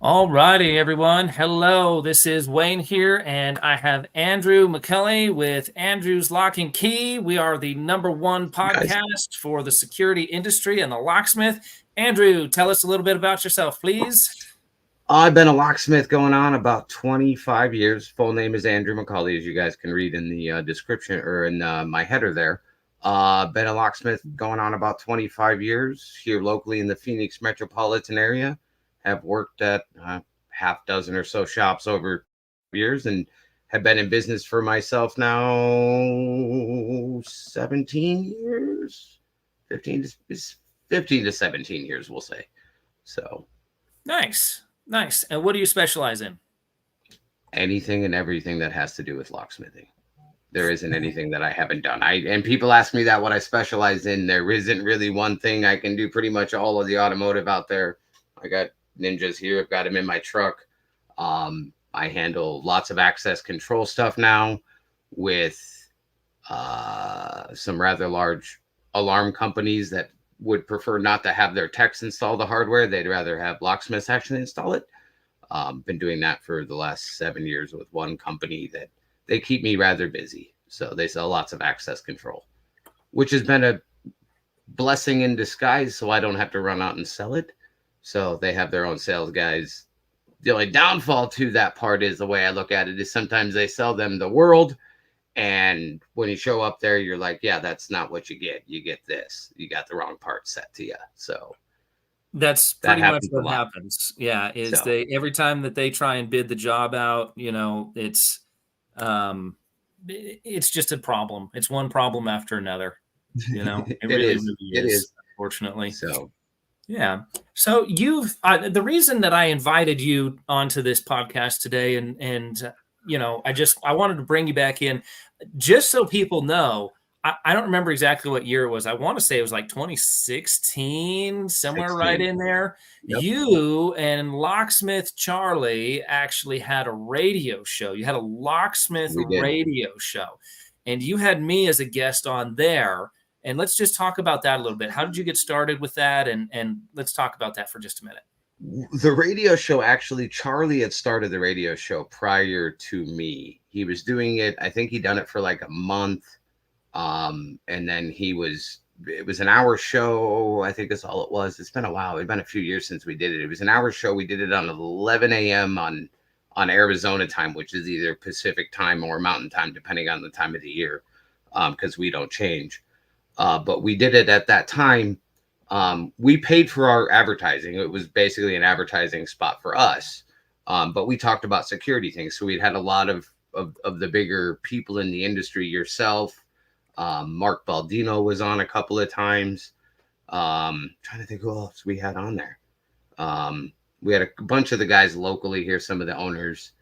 All righty, everyone. Hello, this is Wayne here, and I have Andrew McColley with Andrew's Lock and Key. We are the #1 Guys, podcast for the security industry and the locksmith. Andrew, tell us a little bit about yourself, please. I've been a locksmith going on about 25 years. Full name is Andrew McColley, as you guys can read in the description or in my header there. Been a locksmith going on about 25 years here locally in the Phoenix metropolitan area. Have worked at half dozen or so shops over years and have been in business for myself now 17 years, 15 to 17 years, we'll say. So Nice. And what do you specialize in? anything and everything that has to do with locksmithing. There isn't anything that I haven't done. And people ask me that what I specialize in. There isn't really one thing. I can do pretty much all of the automotive out there. I got ninjas here. I've got them in my truck. I handle lots of access control stuff now with some rather large alarm companies that would prefer not to have their techs install the hardware. They'd rather have locksmiths actually install it. Been doing that for the last 7 years with one company that they keep me rather busy. So they sell lots of access control, which has been a blessing in disguise. So I don't have to run out and sell it. So they have their own sales guys. The only downfall to that part is the way I look at it is sometimes they sell them the world. And when you show up there, you're like, yeah, that's not what you get. You get this. You got the wrong part set to you. So That's that pretty much happens a what lot. happens. Yeah, is So they every time that they try and bid the job out, it's just a problem. It's one problem after another. It it really, is. really It is, is. unfortunately. So Yeah. So the reason that I invited you onto this podcast today, I wanted to bring you back in just so people know. I don't remember exactly what year it was. I want to say it was like 2016, somewhere right 16. in there. Yep. You and Locksmith Charlie actually had a radio show. You had a Locksmith We did. radio show, and you had me as a guest on there. And let's just talk about that a little bit. How did you get started with that? And let's talk about that for just a minute. The radio show, actually, Charlie had started the radio show prior to me. He was doing it, I think he'd done it for like a month. And then it was an hour show. I think that's all it was. It's been a while. It's been a few years since we did it. It was an hour show. We did it on 11 a.m. on Arizona time, which is either Pacific time or Mountain time, depending on the time of the year, because we don't change. But we did it at that time. We paid for our advertising. It was basically an advertising spot for us. But we talked about security things. So we'd had a lot of the bigger people in the industry, yourself. Mark Baldino was on a couple of times. Trying to think who else we had on there. We had a bunch of the guys locally here, some of the owners.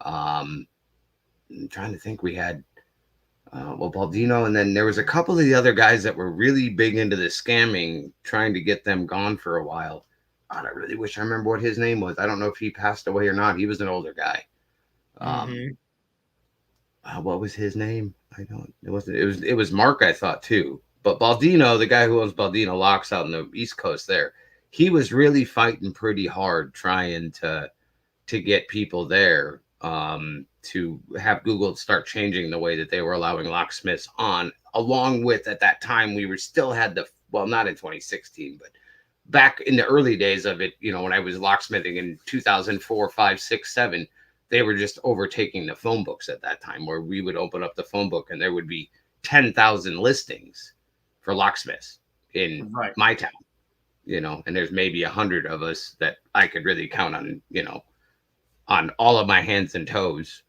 I'm trying to think we had Baldino, and then there was a couple of the other guys that were really big into the scamming, trying to get them gone for a while. God, I really wish I remember what his name was. I don't know if he passed away or not. He was an older guy. What was his name? I don't. It wasn't. It was Mark, I thought too. But Baldino, the guy who owns Baldino Locks out in the East Coast, there, he was really fighting pretty hard, trying to get people there. To have Google start changing the way that they were allowing locksmiths on, along with at that time we were still had not in 2016, but back in the early days of it, when I was locksmithing in 2004, 5, 6, 7, they were just overtaking the phone books at that time, where we would open up the phone book and there would be 10,000 listings for locksmiths in my town, and there's maybe 100 of us that I could really count on all of my hands and toes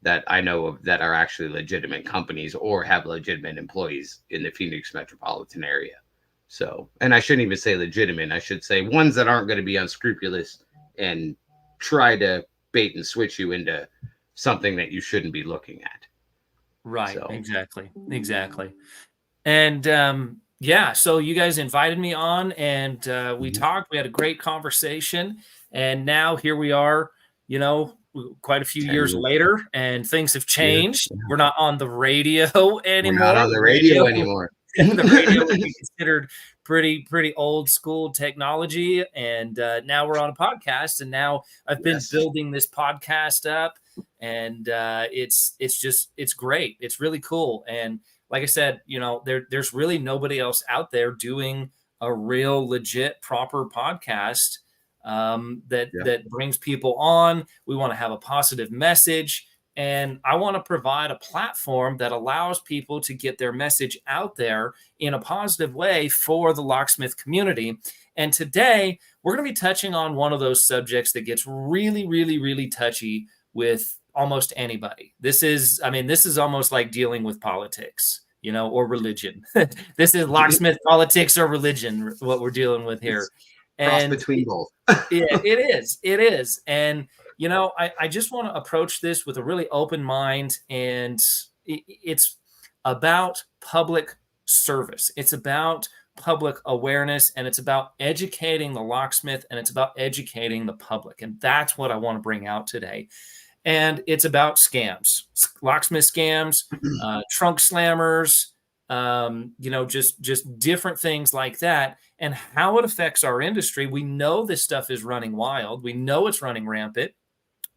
that I know of that are actually legitimate companies or have legitimate employees in the Phoenix metropolitan area. So, and I shouldn't even say legitimate. I should say ones that aren't going to be unscrupulous and try to bait and switch you into something that you shouldn't be looking at. Right. So. Exactly. And so you guys invited me on, and we talked. We had a great conversation, and now here we are. Quite a few years later, and things have changed. Yeah. We're not on the radio anymore. We're not on the radio anymore. The radio would be considered pretty old school technology, and now we're on a podcast, and now I've been Yes. building this podcast up, and it's great. It's really cool, and like I said, there's really nobody else out there doing a real legit proper podcast that brings people on. We want to have a positive message, and I want to provide a platform that allows people to get their message out there in a positive way for the locksmith community. And today we're going to be touching on one of those subjects that gets really, really, really touchy with almost anybody. This is almost like dealing with politics, or religion. This is locksmith politics or religion, what we're dealing with here. Cross between both. Yeah, it is. And I just want to approach this with a really open mind, and it's about public service. It's about public awareness, and it's about educating the locksmith, and it's about educating the public. And that's what I want to bring out today. And it's about scams, locksmith scams, trunk slammers, just different things like that, and how it affects our industry. We know this stuff is running wild. We know it's running rampant.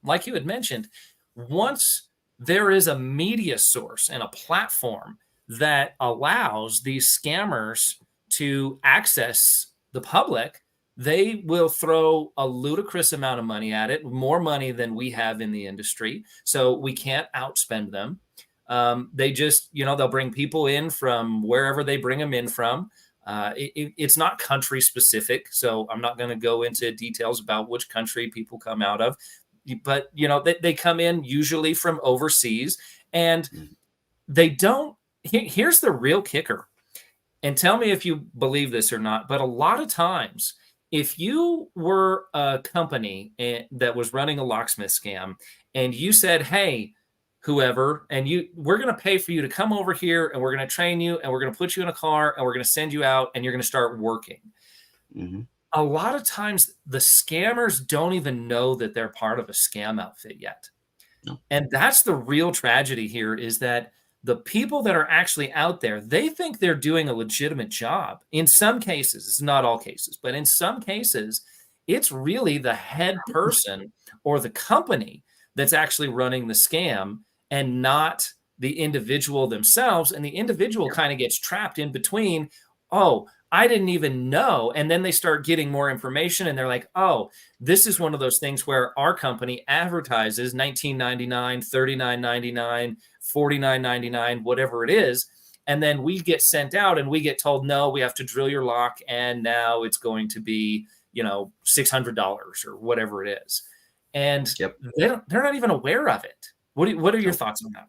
Like you had mentioned, once there is a media source and a platform that allows these scammers to access the public, they will throw a ludicrous amount of money at it, more money than we have in the industry. So we can't outspend them. They just, they'll bring people in from wherever they bring them in from. It's not country specific, so I'm not going to go into details about which country people come out of. But, they come in usually from overseas, and they don't. Here's the real kicker. And tell me if you believe this or not. But a lot of times, if you were a company that was running a locksmith scam, and you said, hey, whoever, and we're going to pay for you to come over here, and we're going to train you, and we're going to put you in a car, and we're going to send you out, and you're going to start working. Mm-hmm. A lot of times the scammers don't even know that they're part of a scam outfit yet. No. And that's the real tragedy here, is that the people that are actually out there, they think they're doing a legitimate job. In some cases, it's not all cases, but in some cases, it's really the head person or the company that's actually running the scam, and not the individual themselves. And the individual kind of gets trapped in between. Oh, I didn't even know. And then they start getting more information, and they're like, oh, this is one of those things where our company advertises $19.99, $39.99, $49.99, whatever it is. And then we get sent out, and we get told, no, we have to drill your lock, and now it's going to be, $600 or whatever it is. And they're not even aware of it. What are your thoughts on that?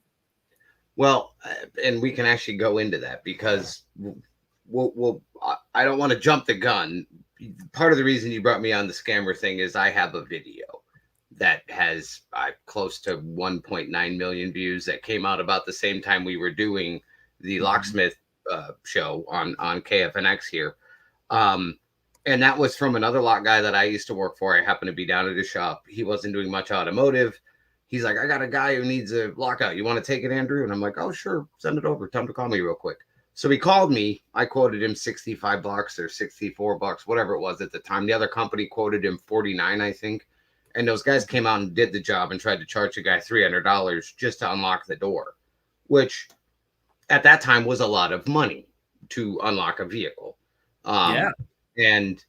Well, and we can actually go into that, because I don't want to jump the gun. Part of the reason you brought me on the scammer thing is I have a video that has close to 1.9 million views that came out about the same time we were doing the Locksmith show on KFNX here. And that was from another lock guy that I used to work for. I happened to be down at his shop. He wasn't doing much automotive. He's like, I got a guy who needs a lockout. You want to take it, Andrew? And I'm like, oh, sure. Send it over. Tell him to call me real quick. So he called me. I quoted him $65 or $64, whatever it was at the time. The other company quoted him $49, I think. And those guys came out and did the job and tried to charge the guy $300 just to unlock the door, which at that time was a lot of money to unlock a vehicle. And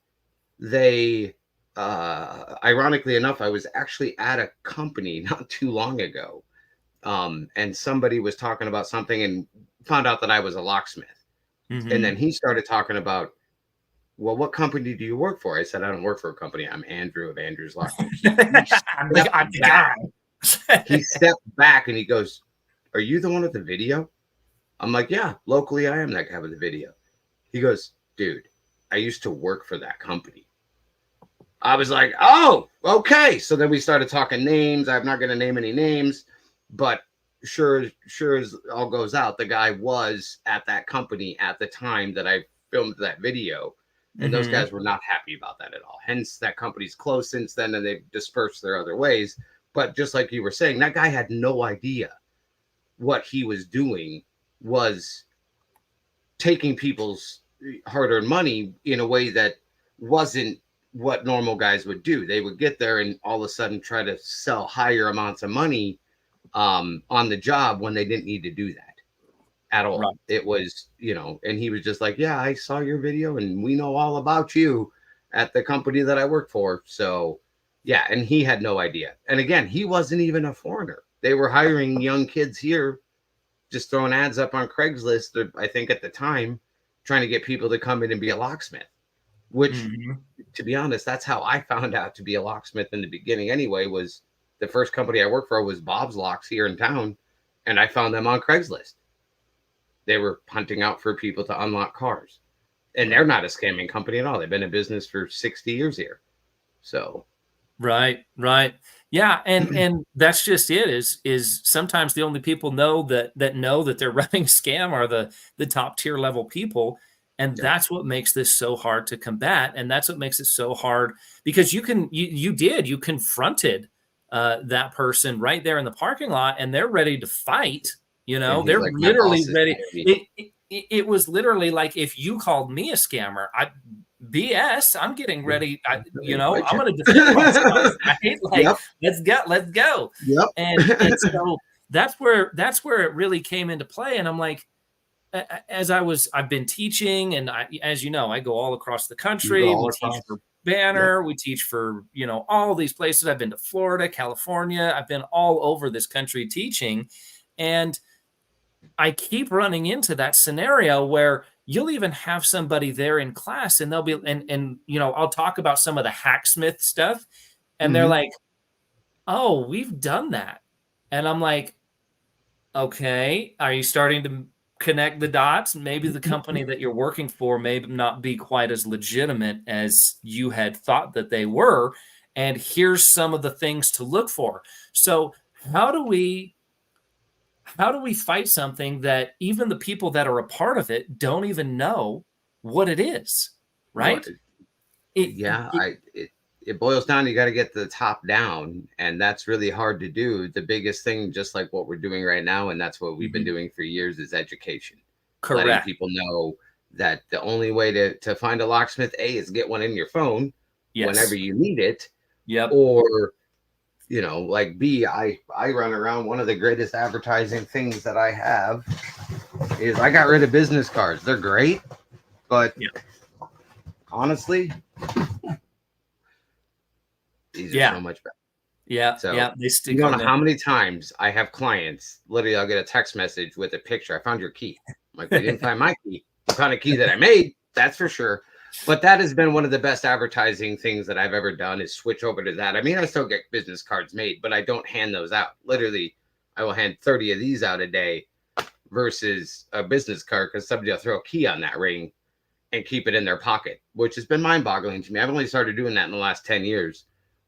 they, ironically enough, I was actually at a company not too long ago. And somebody was talking about something and found out that I was a locksmith. Mm-hmm. And then he started talking about, well, what company do you work for? I said, I don't work for a company. I'm Andrew of Andrew's Locksmith. I'm the guy. He stepped back and he goes, are you the one with the video? I'm like, yeah, locally I am that guy with the video. He goes, dude, I used to work for that company. I was like, oh, okay. So then we started talking names. I'm not going to name any names, but sure as all goes out, the guy was at that company at the time that I filmed that video. And those guys were not happy about that at all. Hence, that company's closed since then, and they've dispersed their other ways. But just like you were saying, that guy had no idea what he was doing was taking people's hard-earned money in a way that wasn't what normal guys would do. They would get there and all of a sudden try to sell higher amounts of money on the job when they didn't need to do that at all. Right. It was, and he was just like, yeah, I saw your video and we know all about you at the company that I work for. So yeah, and he had no idea. And again, he wasn't even a foreigner. They were hiring young kids here, just throwing ads up on Craigslist, I think at the time, trying to get people to come in and be a locksmith, which to be honest, that's how I found out to be a locksmith in the beginning anyway. Was the first company I worked for was Bob's Locks here in town, and I found them on Craigslist. They were hunting out for people to unlock cars, and they're not a scamming company at all. They've been in business for 60 years here. So right. Yeah, and that's just it. Is sometimes the only people know that they're running a scam are the top tier level people, and that's what makes this so hard to combat, and that's what makes it so hard because you confronted that person right there in the parking lot, and they're ready to fight. They're like, literally ready. It was literally like if you called me a scammer, BS. I'm getting ready. I'm going to defend myself. Right? Like, let's go. Yep. And so that's where it really came into play. And I'm like, I've been teaching, and as you know, I go all across the country. We teach for Banner. Yep. We teach for all these places. I've been to Florida, California. I've been all over this country teaching, and I keep running into that scenario where you'll even have somebody there in class and they'll be, and I'll talk about some of the hacksmith stuff and they're like, oh, we've done that. And I'm like, okay, are you starting to connect the dots? Maybe the company that you're working for may not be quite as legitimate as you had thought that they were. And here's some of the things to look for. So how do we fight something that even the people that are a part of it don't even know what it is, right? It boils down, you got to get the top down, and that's really hard to do. The biggest thing, just like what we're doing right now, and that's what we've been doing for years, is education. Correct. Letting people know that the only way to find a locksmith, A, is get one in your phone whenever you need it. Yep. Or like B, I run around. One of the greatest advertising things that I have is I got rid of business cards. They're great, but honestly, these are so much better. Yeah. So they stick. You don't know how many times I have clients, literally I'll get a text message with a picture. I found your key. I'm like, you didn't find my key. You found a key that I made. That's for sure. But that has been one of the best advertising things that I've ever done, is switch over to that. I mean, I still get business cards made, but I don't hand those out. Literally, I will hand 30 of these out a day versus a business card, because somebody will throw a key on that ring and keep it in their pocket, which has been mind-boggling to me. I've only started doing that in the last 10 years,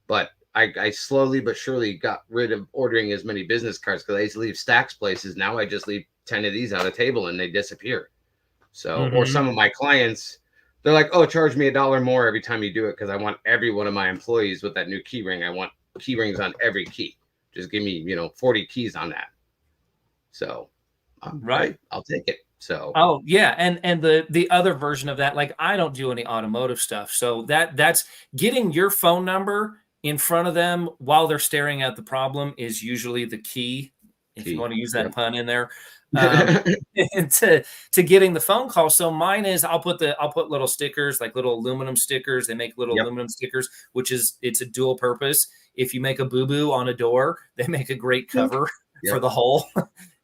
but I slowly but surely got rid of ordering as many business cards, because I used to leave stacks places. Now I just leave 10 of these on a table and they disappear. So, or some of my clients, they're like, oh, charge me $1 more every time you do it, because I want every one of my employees with that new key ring. I want key rings on every key. Just give me, 40 keys on that. So, right, I'll take it. So, oh yeah, and the other version of that, like, I don't do any automotive stuff, so that's getting your phone number in front of them while they're staring at the problem is usually the key, if you want to use that pun in there. To getting the phone call. So mine is, I'll put little stickers, like little aluminum stickers. They make little aluminum stickers, it's a dual purpose. If you make a boo-boo on a door, they make a great cover for the hole.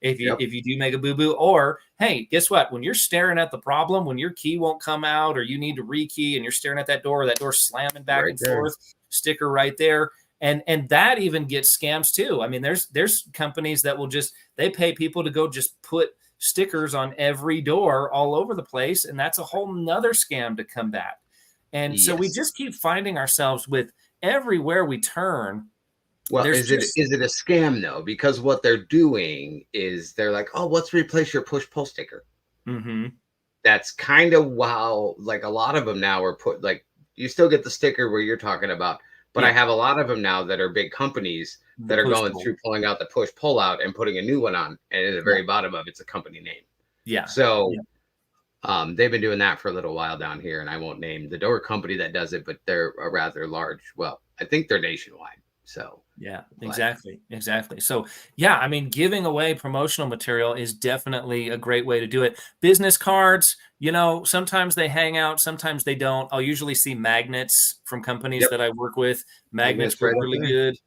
If you do make a boo-boo, or hey, guess what? When you're staring at the problem, when your key won't come out, or you need to rekey and you're staring at that door slamming back and forth, sticker right there. And that even gets scams too. I mean, there's companies that will they pay people to go just put stickers on every door all over the place. And that's a whole nother scam to combat. And so we just keep finding ourselves with everywhere we turn. Well, is it a scam though? Because what they're doing is they're like, oh, let's replace your push-pull sticker. That's kind of like a lot of them now are like, you still get the sticker where you're talking about. But I have a lot of them now that are big companies that are going through pulling out the push pull out and putting a new one on. And at the very bottom of it's a company name. So They've been doing that for a little while down here, and I won't name the door company that does it, but they're a rather large. Well, I think they're nationwide. So, Yeah, but exactly. Exactly. So, yeah, I mean, giving away promotional material is definitely a great way to do it. Business cards, sometimes they hang out, sometimes they don't. I'll usually see magnets from companies yep, that I work with. Magnets magnets work right up really there. good.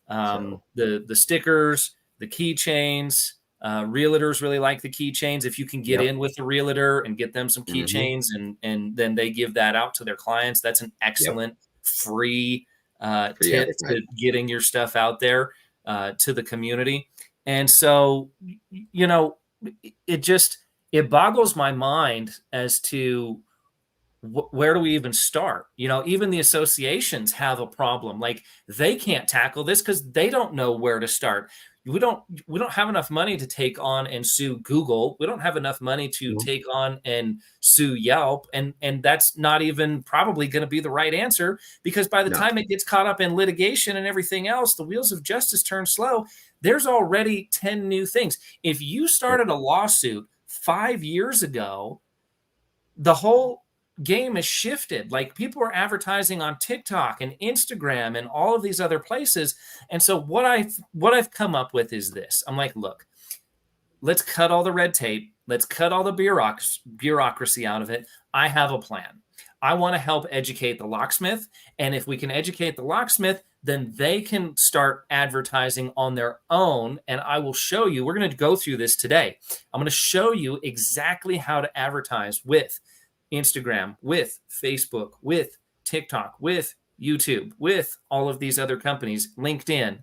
So, The stickers, the keychains. Realtors really like the keychains. If you can get yep, in with a realtor and get them some hmm, keychains, and then they give that out to their clients, that's an yep, excellent free free tip to advertising. getting your stuff out there to the community. And so, you know, it just it boggles my mind as to where do we even start? Even the associations have a problem. Like they can't tackle this because they don't know where to start. We don't have enough money to take on and sue Google. We don't have enough money to No, take on and sue Yelp, and that's not even probably going to be the right answer, because by the no, time it gets caught up in litigation and everything else, the wheels of justice turn slow. There's already 10 new things. If you yep, started a lawsuit 5 years ago, the whole game has shifted. Like people are advertising on TikTok and Instagram and all of these other places. And so what I've come up with is this. I'm like, look, let's cut all the red tape. Let's cut all the bureaucracy out of it. I have a plan. I want to help educate the locksmith. And if we can educate the locksmith, then they can start advertising on their own. And I will show you, we're going to go through this today. I'm going to show you exactly how to advertise with Instagram, with Facebook, with TikTok, with YouTube, with all of these other companies, LinkedIn,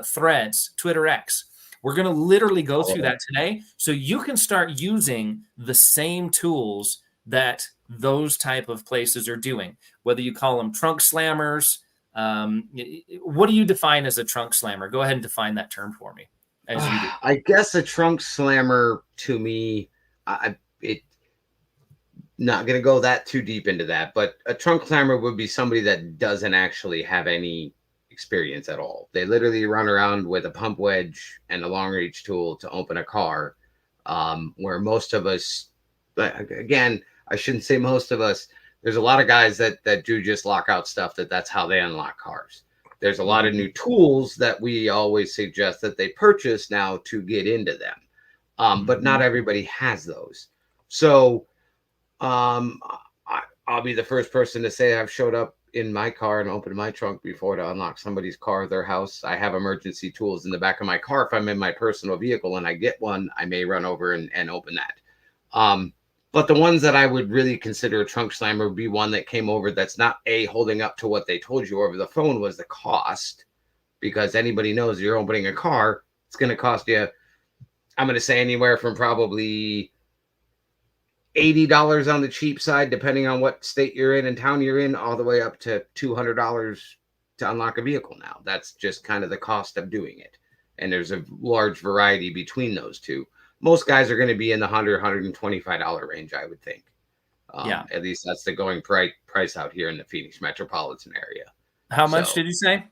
Threads, Twitter X. We're going to literally go all of through that. that today so you can start using the same tools that those type of places are doing, whether you call them trunk slammers. What do you define as a trunk slammer? Go ahead and define that term for me, as you do. I guess a trunk slammer to me, it not going to go that too deep into that, but a trunk slammer would be somebody that doesn't actually have any experience at all. They literally run around with a pump wedge and a long reach tool to open a car. Where most of us, again, I shouldn't say most of us. There's a lot of guys that do just lockout stuff. That's how they unlock cars. There's a lot of Mhm. new tools that we always suggest that they purchase now to get into them, but not Mhm. everybody has those. So um, I'll be the first person to say I've showed up in my car and opened my trunk before to unlock somebody's car, their house. I have emergency tools in the back of my car. If I'm in my personal vehicle and I get one, I may run over and open that. Um, but the ones that I would really consider a trunk slammer would be one that came over that's not a holding up to what they told you over the phone was the cost, because anybody knows you're opening a car, it's going to cost you, I'm going to say anywhere from probably $80 on the cheap side, depending on what state you're in and town you're in, all the way up to $200 to unlock a vehicle now. That's just kind of the cost of doing it. And there's a large variety between those two. Most guys are going to be in the $125 range, I would think. Yeah. At least that's the going price out here in the Phoenix metropolitan area. How much So did you say?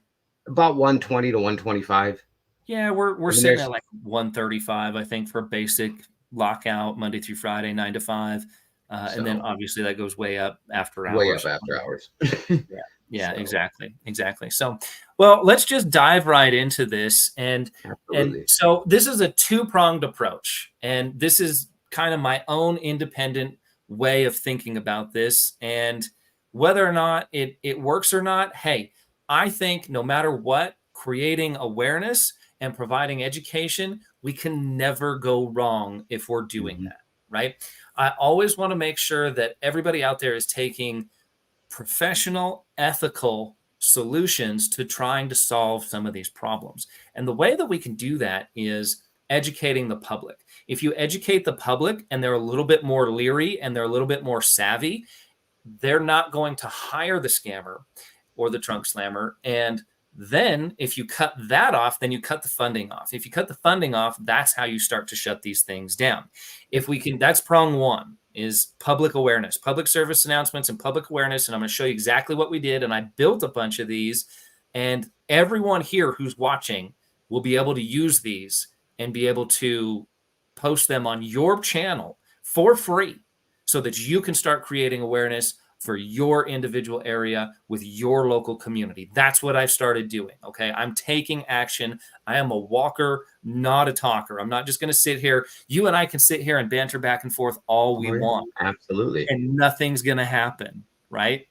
about 120 to 125. Yeah, we're I mean, sitting there's at like 135, I think, for basic lockout Monday through Friday, 9 to 5. And then so obviously that goes way up after way up hours. after hours. Yeah, yeah, So exactly, exactly. So, well, let's just dive right into this, and absolutely. so this is a two-pronged approach, and this is kind of my own independent way of thinking about this, and whether or not it works or not, hey, I think no matter what, creating awareness and providing education, we can never go wrong if we're doing Mhm. that, right? I always want to make sure that everybody out there is taking professional, ethical solutions to trying to solve some of these problems. And the way that we can do that is educating the public. If you educate the public and they're a little bit more leery and they're a little bit more savvy, they're not going to hire the scammer or the trunk slammer. And then if you cut that off, then you cut the funding off. If you cut the funding off, that's how you start to shut these things down. If we can, that's prong one, is public awareness, public service announcements and public awareness. And I'm going to show you exactly what we did. And I built a bunch of these, and everyone here who's watching will be able to use these and be able to post them on your channel for free. so that you can start creating awareness for your individual area with your local community. That's what I've started doing. Okay. I'm taking action. I am a walker, not a talker. I'm not just going to sit here. You and I can sit here and banter back and forth all we want. Absolutely. And nothing's going to happen. Right.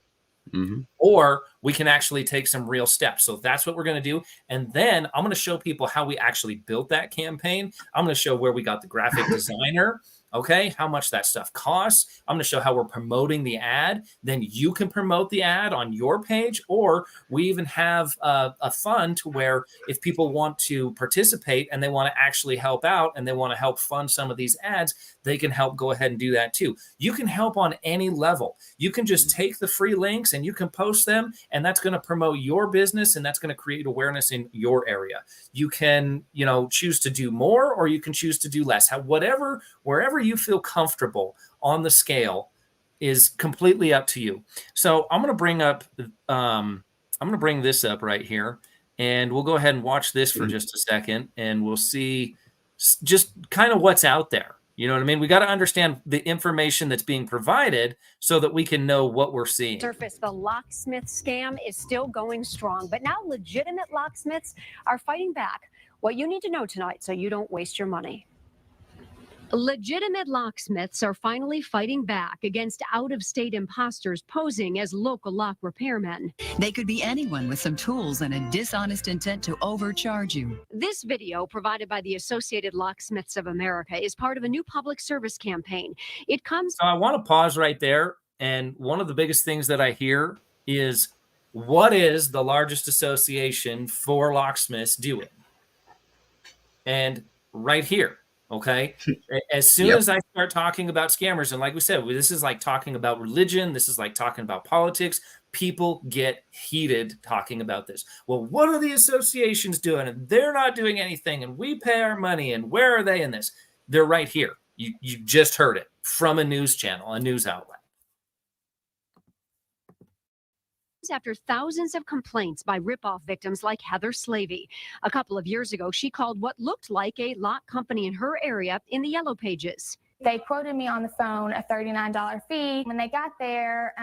Mm-hmm. Or we can actually take some real steps. So that's what we're going to do. And then I'm going to show people how we actually built that campaign. I'm going to show where we got the graphic designer. Okay, how much that stuff costs. I'm going to show how we're promoting the ad. Then you can promote the ad on your page, or we even have a fund to where if people want to participate and they want to actually help out and they want to help fund some of these ads, they can help go ahead and do that too. You can help on any level. You can just take the free links and you can post them, and that's going to promote your business and that's going to create awareness in your area. You can, choose to do more, or you can choose to do less. Wherever you feel comfortable on the scale is completely up to you. So I'm going to bring this up right here, and we'll go ahead and watch this for just a second, and we'll see just kind of what's out there. You know what I mean? We got to understand the information that's being provided so that we can know what we're seeing. Surface, the locksmith scam is still going strong, but now legitimate locksmiths are fighting back. What you need to know tonight so you don't waste your money. Legitimate locksmiths are finally fighting back against out-of-state imposters posing as local lock repairmen. They could be anyone with some tools and a dishonest intent to overcharge you. This video, provided by the Associated Locksmiths of America, is part of a new public service campaign. It comes... So I want to pause right there. And one of the biggest things that I hear is, what is the largest association for locksmiths doing? And right here. Okay. As soon as I start talking about scammers, and like we said, this is like talking about religion. This is like talking about politics. People get heated talking about this. Well, what are the associations doing? And they're not doing anything. And we pay our money. And where are they in this? They're right here. You just heard it from a news channel, a news outlet. After thousands of complaints by ripoff victims like Heather Slavey. A couple of years ago, she called what looked like a lock company in her area in the Yellow Pages. They quoted me on the phone a $39 fee. When they got there,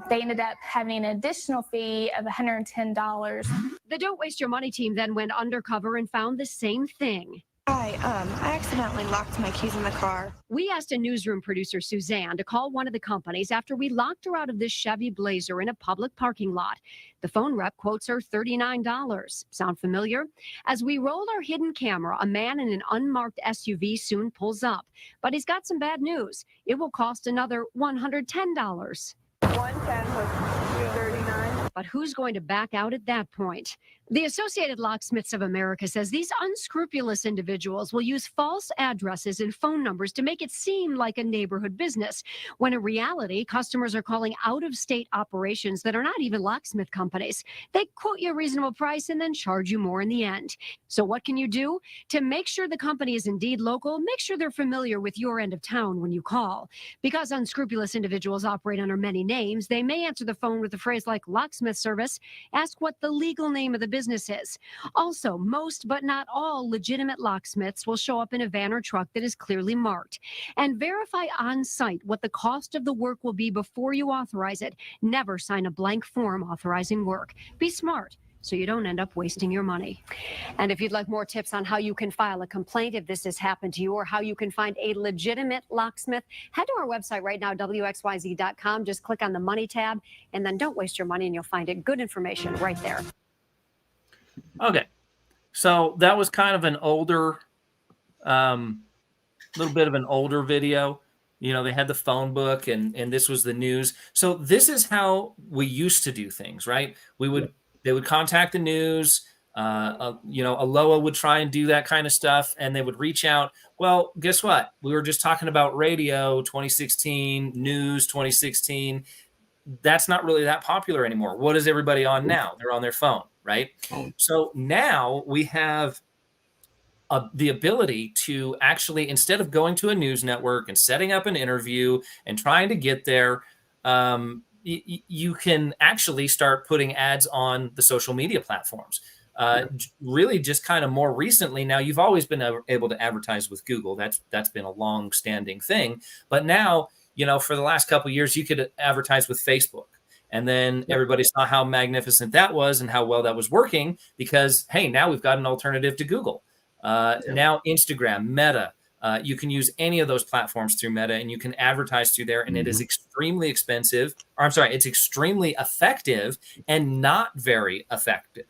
they ended up having an additional fee of $110. The Don't Waste Your Money team then went undercover and found the same thing. Hi, I accidentally locked my keys in the car. We asked a newsroom producer, Suzanne, to call one of the companies after we locked her out of this Chevy Blazer in a public parking lot. The phone rep quotes her $39. Sound familiar? As we roll our hidden camera, a man in an unmarked SUV soon pulls up. But he's got some bad news. It will cost another $110. 110 plus 39. But who's going to back out at that point? The Associated Locksmiths of America says these unscrupulous individuals will use false addresses and phone numbers to make it seem like a neighborhood business, when in reality, customers are calling out-of-state operations that are not even locksmith companies. They quote you a reasonable price and then charge you more in the end. So what can you do? To make sure the company is indeed local, make sure they're familiar with your end of town when you call. Because unscrupulous individuals operate under many names, they may answer the phone with a phrase like locksmith service. Ask what the legal name of the businesses. Also, most but not all legitimate locksmiths will show up in a van or truck that is clearly marked. And verify on site what the cost of the work will be before you authorize it. Never sign a blank form authorizing work. Be smart so you don't end up wasting your money. And if you'd like more tips on how you can file a complaint if this has happened to you, or how you can find a legitimate locksmith, head to our website right now, wxyz.com. Just click on the Money tab, and then don't waste your money, and you'll find it. Good information right there. Okay, so that was kind of an older, little bit of an older video. You know, they had the phone book, and this was the news. So this is how we used to do things, right? They would contact the news. Aloha would try and do that kind of stuff, and they would reach out. Well, guess what? We were just talking about radio 2016, news 2016. That's not really that popular anymore. What is everybody on now? They're on their phone, right? So now we have the ability to actually, instead of going to a news network and setting up an interview and trying to get there, you can actually start putting ads on the social media platforms. Really just kind of more recently. Now, you've always been able to advertise with Google. That's been a long-standing thing. But now for the last couple of years, you could advertise with Facebook. And then everybody saw how magnificent that was and how well that was working because, hey, now we've got an alternative to Google. Now Instagram, Meta, you can use any of those platforms through Meta and you can advertise through there. And it is extremely expensive. Or I'm sorry, it's extremely effective and not very effective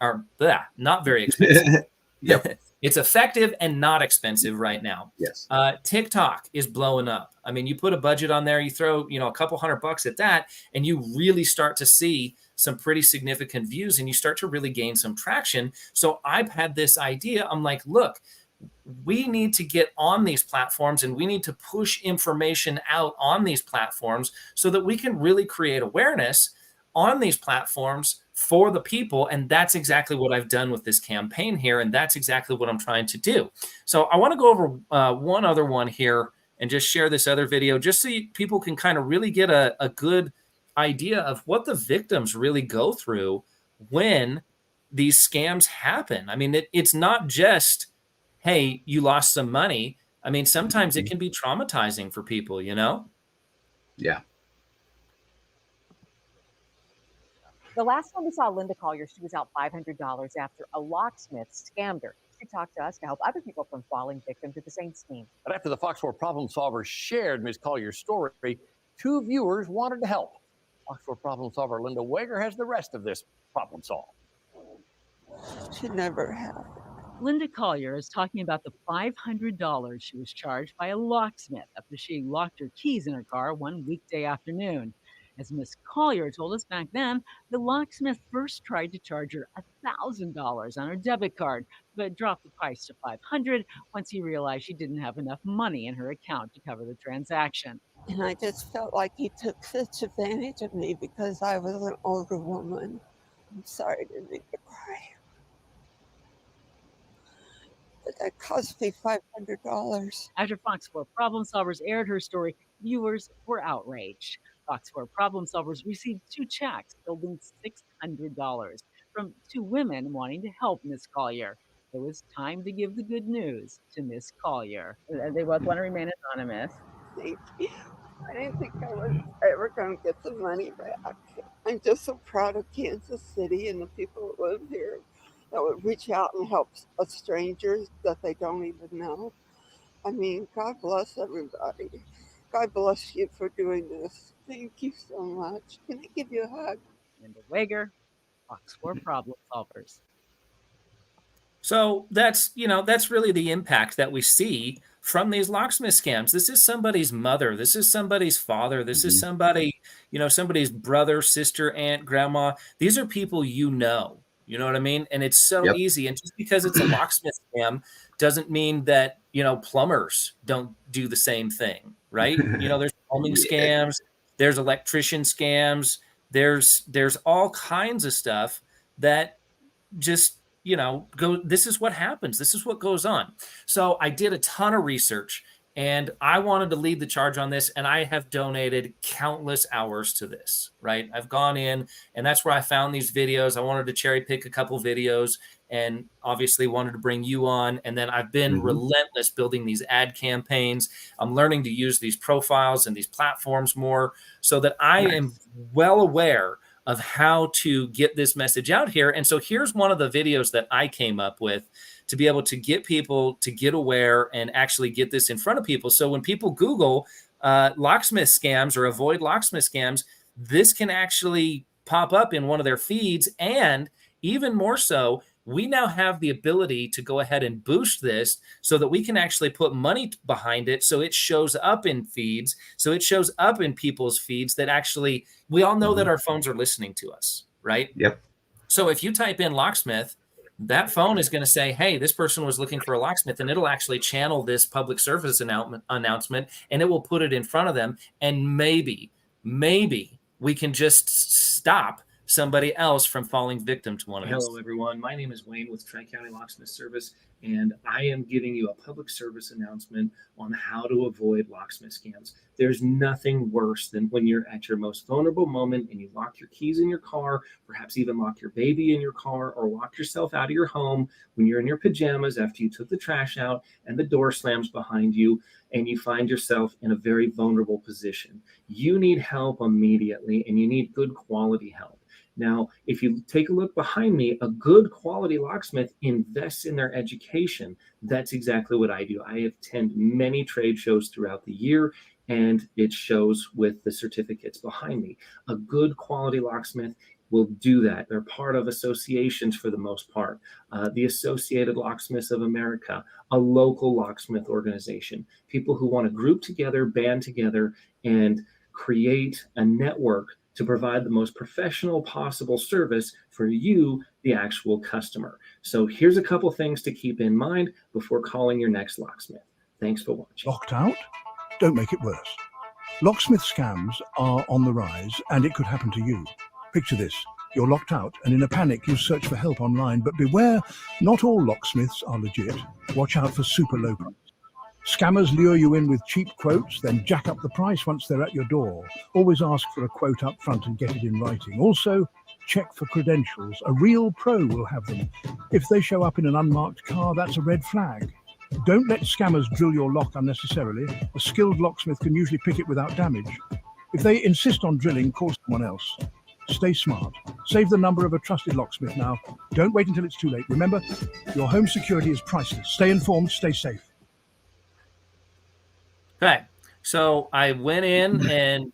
not very expensive. It's effective and not expensive right now. Yes. TikTok is blowing up. I mean, you put a budget on there, you throw, a couple $100 at that, and you really start to see some pretty significant views and you start to really gain some traction. So I've had this idea. I'm like, look, we need to get on these platforms and we need to push information out on these platforms so that we can really create awareness on these platforms for the people. And that's exactly what I've done with this campaign here. And that's exactly what I'm trying to do. So I want to go over one other one here and just share this other video just so people can kind of really get a good idea of what the victims really go through when these scams happen. I mean, it's not just, hey, you lost some money. I mean, sometimes it can be traumatizing for people, Yeah. The last time we saw Linda Collier, she was out $500 after a locksmith scammed her. She talked to us to help other people from falling victim to the same scheme. But after the Fox 4 problem solver shared Ms. Collier's story, 2 viewers wanted to help. Fox 4 problem solver Linda Wager has the rest of this problem solved. Should never have. Linda Collier is talking about the $500 she was charged by a locksmith after she locked her keys in her car one weekday afternoon. As Miss Collier told us back then, the locksmith first tried to charge her $1,000 on her debit card, but dropped the price to $500 once he realized she didn't have enough money in her account to cover the transaction. And I just felt like he took such advantage of me because I was an older woman. I'm sorry, I didn't make you cry. But that cost me $500. After Fox 4 Problem Solvers aired her story, viewers were outraged. Fox 4 Problem Solvers received 2 checks totaling $600 from 2 women wanting to help Miss Collier. It was time to give the good news to Miss Collier. They both want to remain anonymous. Thank you. I didn't think I was ever going to get the money back. I'm just so proud of Kansas City and the people that live here that would reach out and help strangers that they don't even know. I mean, God bless everybody. God bless you for doing this. Thank you so much. Can I give you a hug? Linda Wager, Fox 4 Problem Solvers. So that's really the impact that we see from these locksmith scams. This is somebody's mother. This is somebody's father. This is somebody, somebody's brother, sister, aunt, grandma. These are people you know what I mean? And it's so easy. And just because it's a locksmith scam doesn't mean that, plumbers don't do the same thing, right? There's plumbing scams, there's electrician scams, there's all kinds of stuff that just, this is what happens. This is what goes on. So I did a ton of research and I wanted to lead the charge on this. And I have donated countless hours to this, right? I've gone in and that's where I found these videos. I wanted to cherry pick a couple videos and obviously wanted to bring you on. And then I've been relentless building these ad campaigns. I'm learning to use these profiles and these platforms more so that I am well aware of how to get this message out here. And so here's one of the videos that I came up with to be able to get people to get aware and actually get this in front of people. So when people Google locksmith scams or avoid locksmith scams, this can actually pop up in one of their feeds. And even more so, we now have the ability to go ahead and boost this so that we can actually put money behind it. So it shows up in feeds. So it shows up in people's feeds that actually, we all know that our phones are listening to us, right? Yep. So if you type in locksmith, that phone is going to say, hey, this person was looking for a locksmith, and it'll actually channel this public service announcement and it will put it in front of them. And maybe we can just stop somebody else from falling victim to one of those. Hello, everyone. My name is Wayne with Tri-County Locksmith Service, and I am giving you a public service announcement on how to avoid locksmith scams. There's nothing worse than when you're at your most vulnerable moment and you lock your keys in your car, perhaps even lock your baby in your car, or lock yourself out of your home when you're in your pajamas after you took the trash out and the door slams behind you, and you find yourself in a very vulnerable position. You need help immediately, and you need good quality help. Now, if you take a look behind me, a good quality locksmith invests in their education. That's exactly what I do. I attend many trade shows throughout the year, and it shows with the certificates behind me. A good quality locksmith will do that. They're part of associations for the most part. The Associated Locksmiths of America, a local locksmith organization, people who want to group together, band together, and create a network to provide the most professional possible service for you, the actual customer. So here's a couple things to keep in mind before calling your next locksmith. Thanks for watching. Locked out? Don't make it worse. Locksmith scams are on the rise, and it could happen to you. Picture this. You're locked out, and in a panic, you search for help online. But beware, not all locksmiths are legit. Watch out for super low prices. Scammers lure you in with cheap quotes, then jack up the price once they're at your door. Always ask for a quote up front and get it in writing. Also, check for credentials. A real pro will have them. If they show up in an unmarked car, that's a red flag. Don't let scammers drill your lock unnecessarily. A skilled locksmith can usually pick it without damage. If they insist on drilling, call someone else. Stay smart. Save the number of a trusted locksmith now. Don't wait until it's too late. Remember, your home security is priceless. Stay informed, stay safe. Okay, so I went in and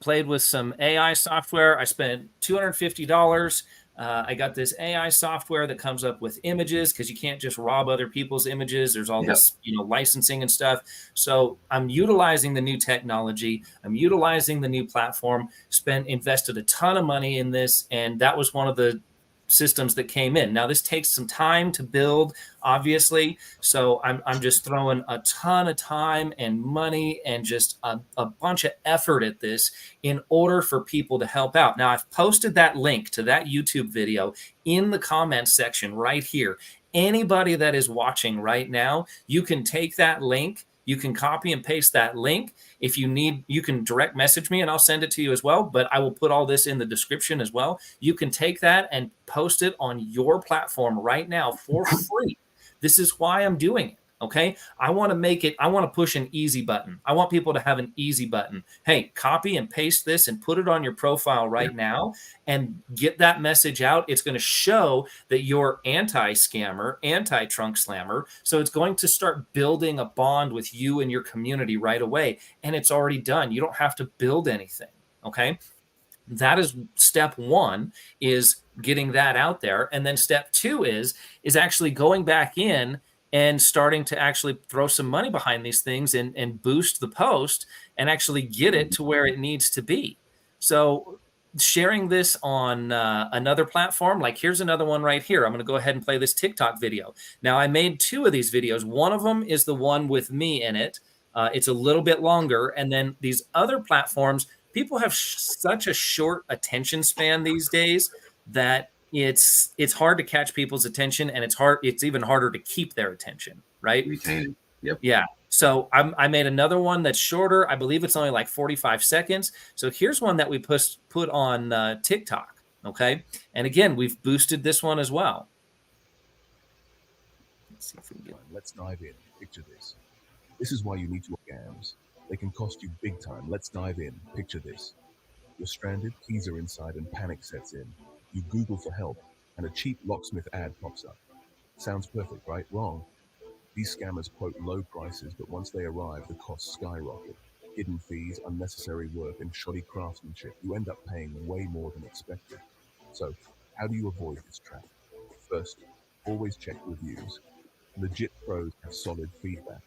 played with some AI software. I spent $250. I got this AI software that comes up with images because you can't just rob other people's images. There's all this, licensing and stuff. So I'm utilizing the new technology. I'm utilizing the new platform. Invested a ton of money in this, and that was one of the systems that came in. Now this takes some time to build, obviously. So I'm just throwing a ton of time and money and just a bunch of effort at this in order for people to help out. Now I've posted that link to that YouTube video in the comments section right here. Anybody that is watching right now, you can take that link. You can copy and paste that link. If you need, you can direct message me and I'll send it to you as well, but I will put all this in the description as well. You can take that and post it on your platform right now for free. This is why I'm doing it. Okay. I want to push an easy button. I want people to have an easy button. Hey, copy and paste this and put it on your profile right now and get that message out. It's going to show that you're anti-scammer, anti-trunk slammer. So it's going to start building a bond with you and your community right away. And it's already done. You don't have to build anything. Okay. That is step one, is getting that out there. And then step two is actually going back in and starting to actually throw some money behind these things and boost the post and actually get it to where it needs to be. So sharing this on another platform, like here's another one right here. I'm going to go ahead and play this TikTok video. Now I made two of these videos. One of them is the one with me in it. It's a little bit longer. And then these other platforms, people have such a short attention span these days that it's hard to catch people's attention, and it's even harder to keep their attention, right? Retain. Yep. Yeah. So I made another one that's shorter. I believe it's only like 45 seconds. So here's one that we put on TikTok. Okay. And again, we've boosted this one as well. Let's see if we can get. Let's dive in. Picture this. This is why you need to scams. They can cost you big time. Let's dive in. Picture this. You're stranded, keys are inside, and panic sets in. You Google for help, and a cheap locksmith ad pops up. Sounds perfect, right? Wrong. These scammers quote low prices, but once they arrive, the costs skyrocket. Hidden fees, unnecessary work, and shoddy craftsmanship. You end up paying way more than expected. So, how do you avoid this trap? First, always check reviews. Legit pros have solid feedback.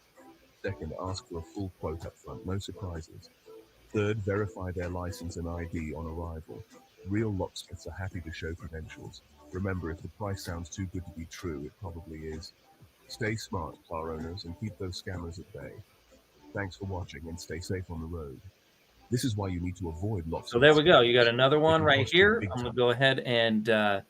Second, ask for a full quote up front, no surprises. Third, verify their license and ID on arrival. Real locksmiths are happy to show credentials. Remember, if the price sounds too good to be true, it probably is. Stay smart, car owners, and keep those scammers at bay. Thanks for watching, and stay safe on the road. This is why you need to avoid locksmiths. So there we go. You got another They one can right cost you here. big I'm going time. to go ahead and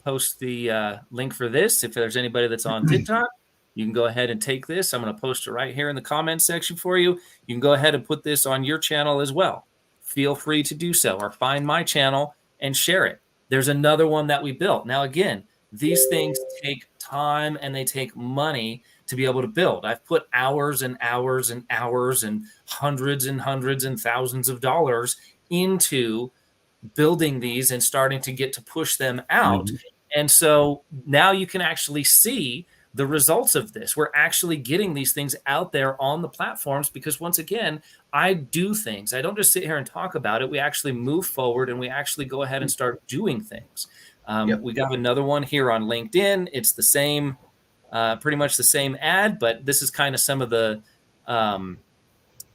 post the link for this. If there's anybody that's on TikTok, you can go ahead and take this. I'm going to post it right here in the comments section for you. You can go ahead and put this on your channel as well. Feel free to do so, or find my channel and share it. There's another one that we built. Now, again, these things take time and they take money to be able to build. I've put hours and hours and hours and hundreds and thousands of dollars into building these and starting to get to push them out. And so now you can actually see the results of this. We're actually getting these things out there on the platforms because, once again, I do things. I don't just sit here and talk about it. We actually move forward and we actually go ahead and start doing things. We got another one here on LinkedIn. It's the same, pretty much the same ad, but this is kind of some of the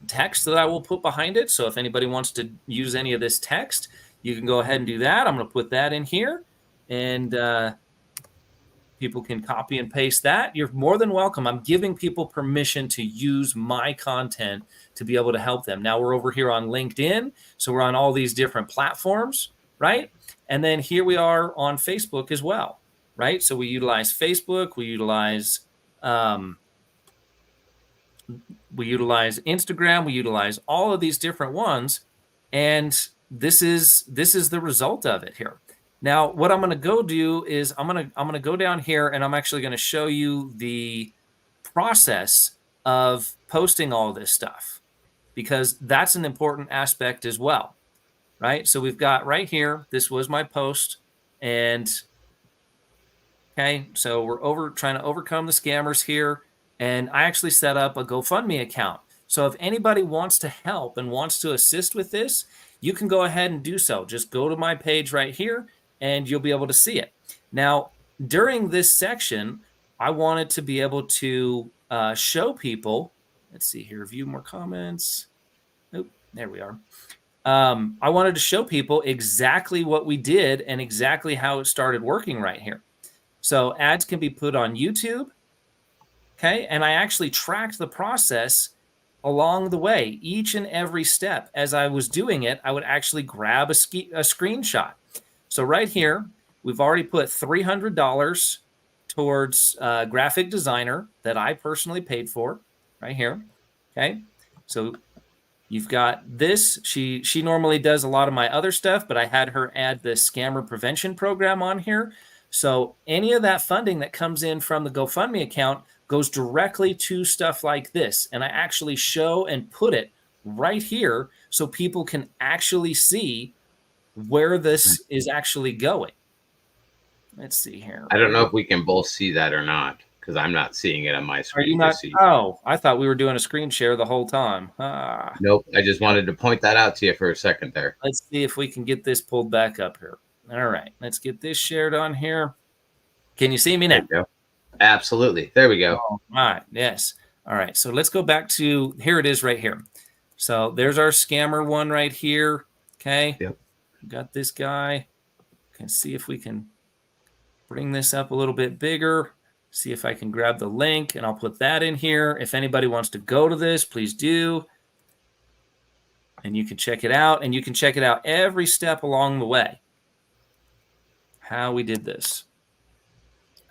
text that I will put behind it. So if anybody wants to use any of this text, you can go ahead and do that. I'm going to put that in here, and people can copy and paste that. You're more than welcome. I'm giving people permission to use my content to be able to help them. Now we're over here on LinkedIn. So we're on all these different platforms, right? And then here we are on Facebook as well, right? So we utilize Facebook, we utilize Instagram, we utilize all of these different ones, and this is the result of it here. Now, what I'm going to go do is I'm going to go down here, and I'm actually going to show you the process of posting all this stuff, because that's an important aspect as well, right? So we've got right here, this was my post, and okay, so we're trying to overcome the scammers here, and I actually set up a GoFundMe account. So if anybody wants to help and wants to assist with this, you can go ahead and do so. Just go to my page right here, and you'll be able to see it. Now, during this section, I wanted to be able to show people, let's see here, view more comments. Oh, there we are. I wanted to show people exactly what we did and exactly how it started working right here. So ads can be put on YouTube, okay? And I actually tracked the process along the way. Each and every step as I was doing it, I would actually grab a screenshot. So right here, we've already put $300 towards graphic designer that I personally paid for right here, okay? So you've got this. She normally does a lot of my other stuff, but I had her add the scammer prevention program on here. So any of that funding that comes in from the GoFundMe account goes directly to stuff like this. And I actually show and put it right here so people can actually see where this is actually going. Let's see here. I don't know if we can both see that or not, because I'm not seeing it on my screen. Are you not? Oh, I thought we were doing a screen share the whole time. Nope. I just wanted to point that out to you for a second there. Let's see if we can get this pulled back up here. All right, let's get this shared on here. Can you see me now? There Absolutely. There we go. All right. Yes. All right. So let's go back to, here it is right here. So there's our scammer one right here. Okay. Yep. Got this guy. Can see if we can bring this up a little bit bigger. See if I can grab the link, and I'll put that in here. If anybody wants to go to this, please do. And you can check it out, and you can check it out every step along the way, how we did this.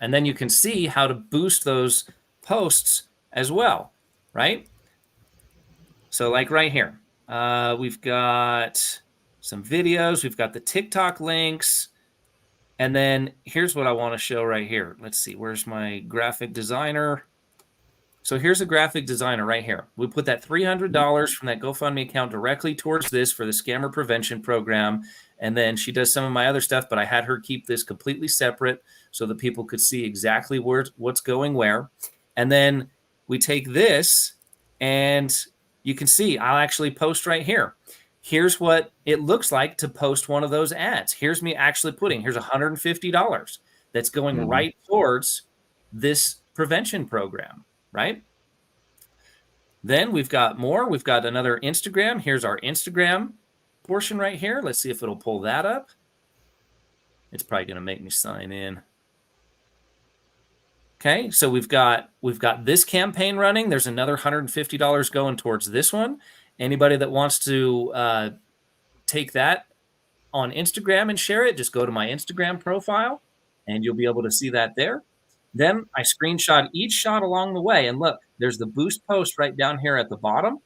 And then you can see how to boost those posts as well, right? So like right here, we've got some videos. We've got the TikTok links. And then here's what I want to show right here. Let's see, where's my graphic designer? So here's a graphic designer right here. We put that $300 from that GoFundMe account directly towards this for the scammer prevention program. And then she does some of my other stuff, but I had her keep this completely separate so that people could see exactly what's going where. And then we take this, and you can see I'll actually post right here. Here's what it looks like to post one of those ads. Here's me actually putting, here's $150 that's going right towards this prevention program, right? Then we've got more. We've got another Instagram. Here's our Instagram portion right here. Let's see if it'll pull that up. It's probably going to make me sign in. Okay, so we've got this campaign running. There's another $150 going towards this one. Anybody that wants to take that on Instagram and share it, just go to my Instagram profile and you'll be able to see that there. Then I screenshot each shot along the way. And look, there's the boost post right down here at the bottom.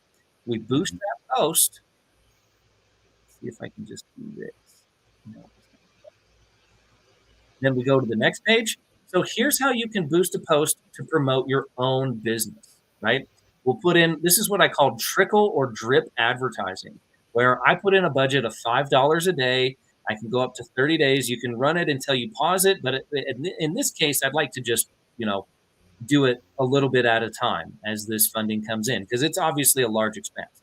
We boost that post. Let's see if I can just do this. No. Then we go to the next page. So here's how you can boost a post to promote your own business, right? We'll put in, this is what I call trickle or drip advertising, where I put in a budget of $5 a day. I can go up to 30 days. You can run it until you pause it. But in this case, I'd like to just, do it a little bit at a time as this funding comes in, because it's obviously a large expense.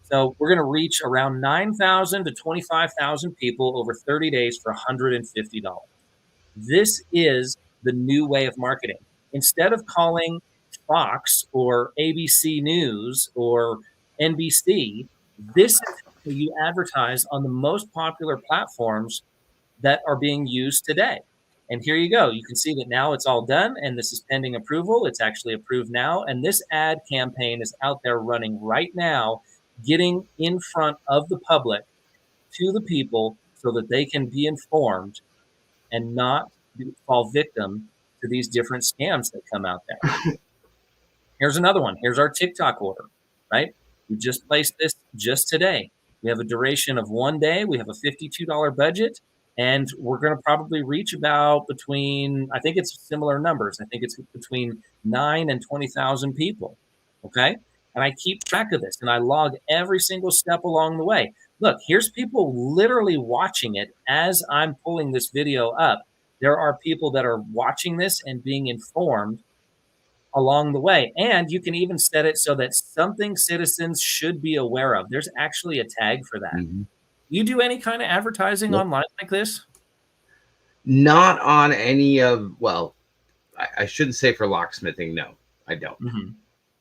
So we're going to reach around 9,000 to 25,000 people over 30 days for $150. This is the new way of marketing. Instead of calling Fox or ABC News or NBC, this is how you advertise on the most popular platforms that are being used today. And here you go. You can see that now it's all done, and this is pending approval. It's actually approved now. And this ad campaign is out there running right now, getting in front of the public to the people so that they can be informed and not fall victim to these different scams that come out there. Here's another one. Here's our TikTok order, right? We just placed this just today. We have a duration of 1 day. We have a $52 budget, and we're going to probably reach about between, I think it's similar numbers. I think it's between 9 and 20,000 people, okay? And I keep track of this, and I log every single step along the way. Look, here's people literally watching it as I'm pulling this video up. There are people that are watching this and being informed along the way. And you can even set it so that something citizens should be aware of. There's actually a tag for that. Mm-hmm. You do any kind of advertising online like this? Not on any of, well, I shouldn't say for locksmithing. No, I don't. Mm-hmm.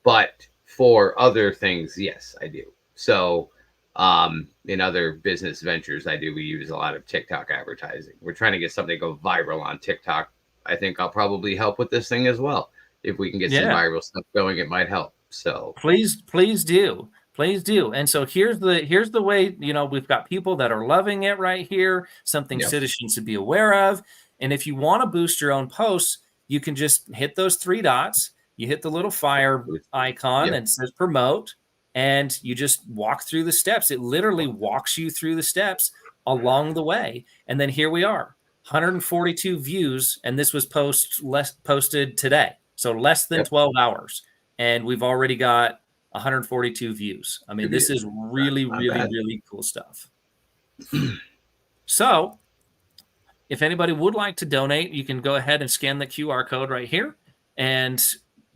But for other things, yes, I do. So in other business ventures I do, we use a lot of TikTok advertising. We're trying to get something to go viral on TikTok. I think I'll probably help with this thing as well. If we can get some viral stuff going, it might help. So please do. Please do. And so here's the way, we've got people that are loving it right here, something citizens should be aware of. And if you want to boost your own posts, you can just hit those 3 dots. You hit the little fire icon and it says promote, and you just walk through the steps. It literally walks you through the steps along the way. And then here we are, 142 views. And this was posted today. So less than 12 hours. And we've already got 142 views. I mean, this is really, really cool stuff. So if anybody would like to donate, you can go ahead and scan the QR code right here. And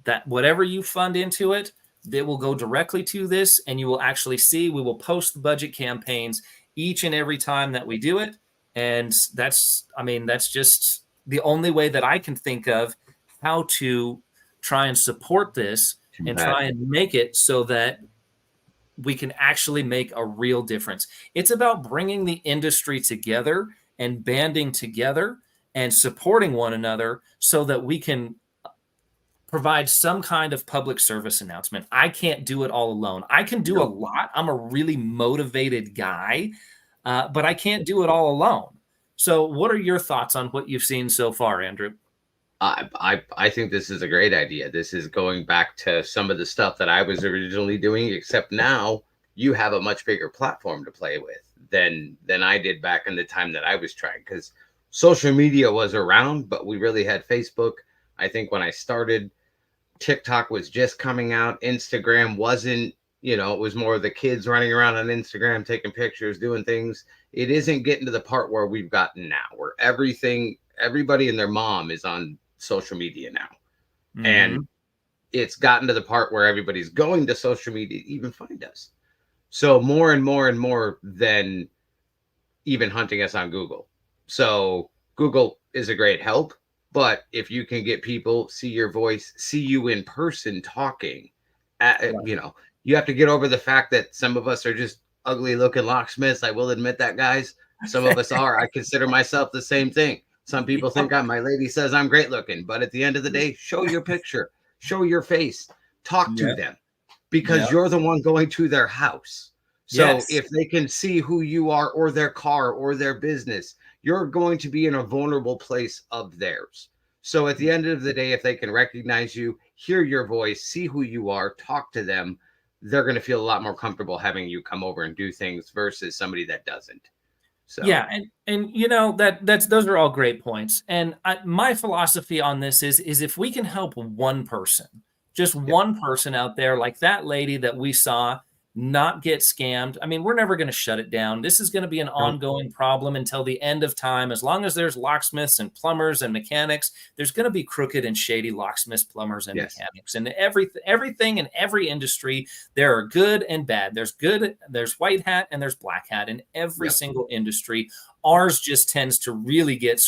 that whatever you fund into it, they will go directly to this. And you will actually see, we will post the budget campaigns each and every time that we do it. And that's just the only way that I can think of how to try and support this and try and make it so that we can actually make a real difference. It's about bringing the industry together and banding together and supporting one another so that we can provide some kind of public service announcement. I can't do it all alone. I can do a lot. I'm a really motivated guy, but I can't do it all alone. So what are your thoughts on what you've seen so far, Andrew? I think this is a great idea. This is going back to some of the stuff that I was originally doing, except now you have a much bigger platform to play with than I did back in the time that I was trying, because social media was around, but we really had Facebook. I think when I started, TikTok was just coming out. Instagram wasn't, it was more of the kids running around on Instagram, taking pictures, doing things. It isn't getting to the part where we've gotten now, where everybody and their mom is on social media now. Mm-hmm. And it's gotten to the part where everybody's going to social media to even find us. So more and more and more than even hunting us on Google. So Google is a great help, but if you can get people see your voice, see you in person talking, you have to get over the fact that some of us are just ugly looking locksmiths. I will admit that, guys. Some of us are. I consider myself the same thing. Some people think my lady says I'm great looking, but at the end of the day, show your picture, show your face, talk to them, because you're the one going to their house. So Yes. if they can see who you are or their car or their business, you're going to be in a vulnerable place of theirs. So at the end of the day, if they can recognize you, hear your voice, see who you are, talk to them, they're going to feel a lot more comfortable having you come over and do things versus somebody that doesn't. So yeah, and you know that's those are all great points. And my philosophy on this is if we can help one person, just one person out there, like that lady that we saw, not get scammed. I mean, we're never going to shut it down. This is going to be an ongoing problem until the end of time. As long as there's locksmiths and plumbers and mechanics, there's going to be crooked and shady locksmiths, plumbers, and mechanics. And everything in every industry, there are good and bad. There's white hat and there's black hat in every single industry. Ours just tends to really get,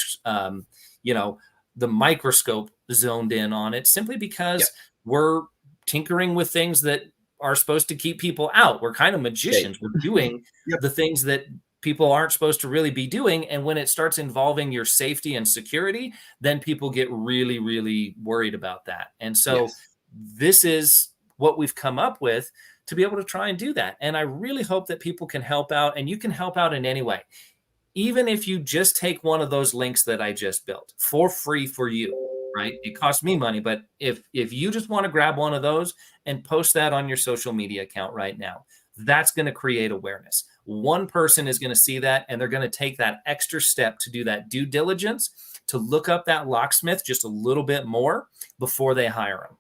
you know, the microscope zoned in on it simply because we're tinkering with things that are supposed to keep people out. We're kind of magicians. We're doing the things that people aren't supposed to really be doing. And when it starts involving your safety and security, then people get really, really worried about that. And so this is what we've come up with to be able to try and do that. And I really hope that people can help out, and you can help out in any way. Even if you just take one of those links that I just built for free for you, right? It costs me money, but if you just want to grab one of those and post that on your social media account right now, that's going to create awareness. One person is going to see that, and they're going to take that extra step to do that due diligence, to look up that locksmith just a little bit more before they hire him.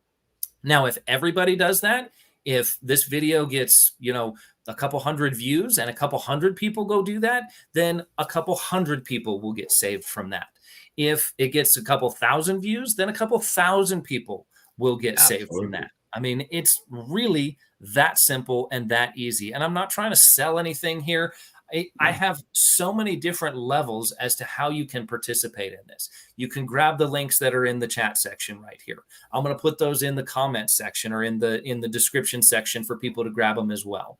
Now, if everybody does that, if this video gets, you know, a couple hundred views and a couple hundred people go do that, then a couple hundred people will get saved from that. If it gets a couple thousand views, then a couple thousand people will get saved from that. I mean, it's really that simple and that easy. And I'm not trying to sell anything here. I have so many different levels as to how you can participate in this. You can grab the links that are in the chat section right here. I'm going to put those in the comment section or in the description section for people to grab them as well.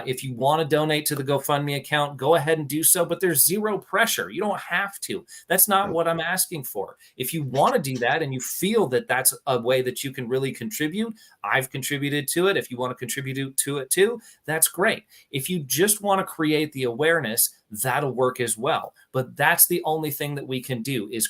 If you want to donate to the GoFundMe account, go ahead and do so, but there's zero pressure. You don't have to. That's not what I'm asking for. If you want to do that and you feel that that's a way that you can really contribute, I've contributed to it. If you want to contribute to it too, that's great. If you just want to create the awareness, that'll work as well. But that's the only thing that we can do is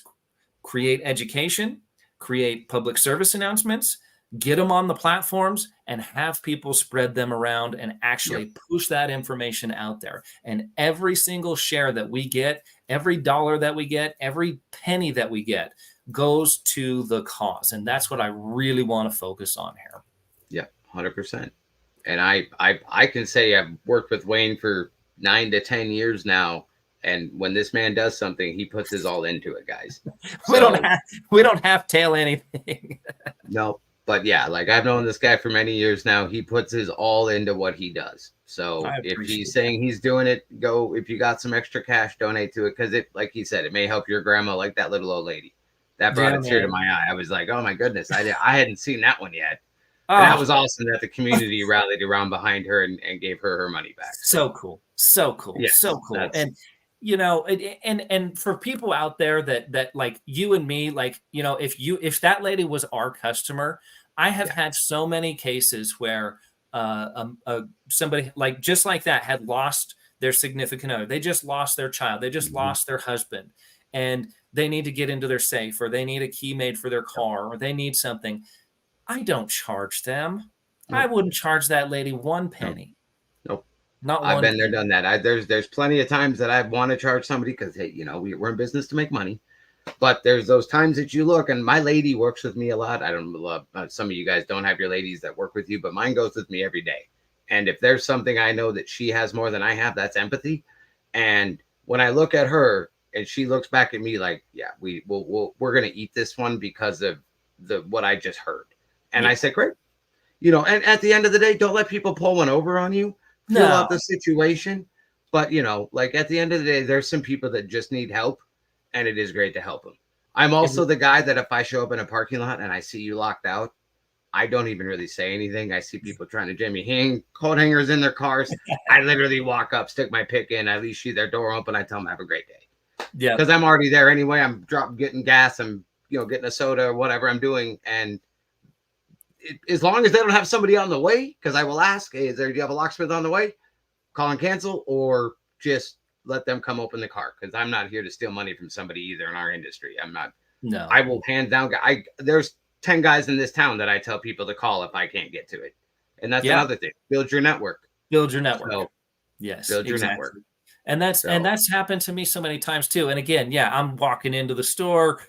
create education, create public service announcements, get them on the platforms, and have people spread them around and actually push that information out there. And every single share that we get, every dollar that we get, every penny that we get goes to the cause. And that's what I really want to focus on here. Yeah, 100%. And I can say I've worked with Wayne for 9 to 10 years now. And when this man does something, he puts his all into it, guys. We don't have tail anything. No. But yeah, like I've known this guy for many years now. He puts his all into what he does. So if he's saying he's doing it, go. If you got some extra cash, donate to it, because it, like he said, it may help your grandma, like that little old lady. That brought a tear to my eye. I was like, oh my goodness, I hadn't seen that one yet. And that was awesome that the community rallied around behind her and gave her money back. So cool, so cool, so cool. And you know, and for people out there that like you and me, like, you know, if that lady was our customer, I have had so many cases where somebody like just like that had lost their significant other. They just lost their child. They just lost their husband, and they need to get into their safe, or they need a key made for their car, or they need something. I don't charge them. I wouldn't charge that lady one penny. Nope. Not I've one been there, penny. done that. There's plenty of times that I want to charge somebody because, hey, you know, we're in business to make money. But there's those times that you look, and my lady works with me a lot. I don't love some of you guys don't have your ladies that work with you, but mine goes with me every day. And if there's something I know that she has more than I have, that's empathy. And when I look at her and she looks back at me like, yeah, we're going to eat this one because of what I just heard. And I said, great. You know, and at the end of the day, don't let people pull one over on you. Fill out the situation. But, you know, like at the end of the day, there's some people that just need help. And it is great to help them. I'm also the guy that if I show up in a parking lot and I see you locked out, I don't even really say anything. I see people trying to jam me, hang coat hangers in their cars. I literally walk up, stick my pick in. I leave their door open. I tell them have a great day. Yeah, because I'm already there anyway. I'm getting gas. I'm getting a soda or whatever I'm doing, and as long as they don't have somebody on the way, because I will ask, hey, do you have a locksmith on the way? Call and cancel, or just let them come open the car, because I'm not here to steal money from somebody either in our industry. I'm not. No. I will hands down. There's 10 guys in this town that I tell people to call if I can't get to it. And that's another thing. Build your network. Build your network. So, yes. Build your network. And that's happened to me so many times too. And again, I'm walking into the store.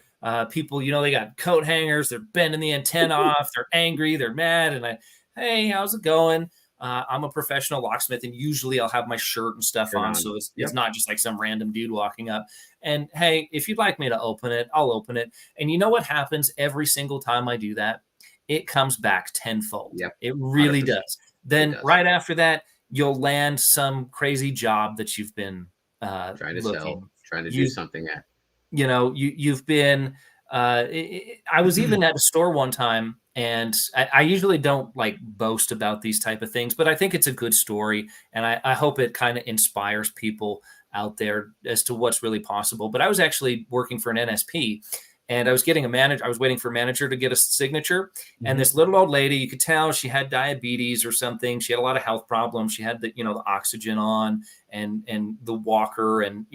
People, they got coat hangers. They're bending the antenna off. They're angry. They're mad. And hey, how's it going? I'm a professional locksmith, and usually I'll have my shirt and stuff on. So it's not just like some random dude walking up. And hey, if you'd like me to open it, I'll open it. And you know what happens every single time I do that? It comes back tenfold. Yep. It really does. Then right after that, you'll land some crazy job that you've been trying to sell, trying to do something at. You've been. I was even at a store one time, and I usually don't like boast about these type of things, but I think it's a good story, and I hope it kind of inspires people out there as to what's really possible. But I was actually working for an NSP, and I was getting a manager. I was waiting for a manager to get a signature, and this little old lady, you could tell she had diabetes or something. She had a lot of health problems. She had the oxygen on and the walker, and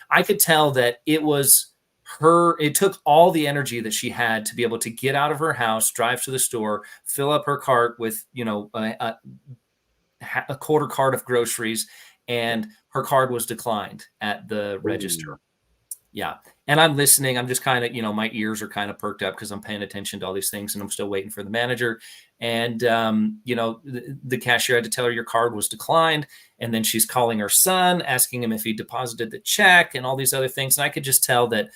I could tell that it was her. It took all the energy that she had to be able to get out of her house, drive to the store, fill up her cart with a quarter cart of groceries, and her card was declined at the register. Yeah. And I'm listening. I'm just kind of, my ears are kind of perked up because I'm paying attention to all these things, and I'm still waiting for the manager. And, the cashier had to tell her your card was declined. And then she's calling her son, asking him if he deposited the check and all these other things. And I could just tell that,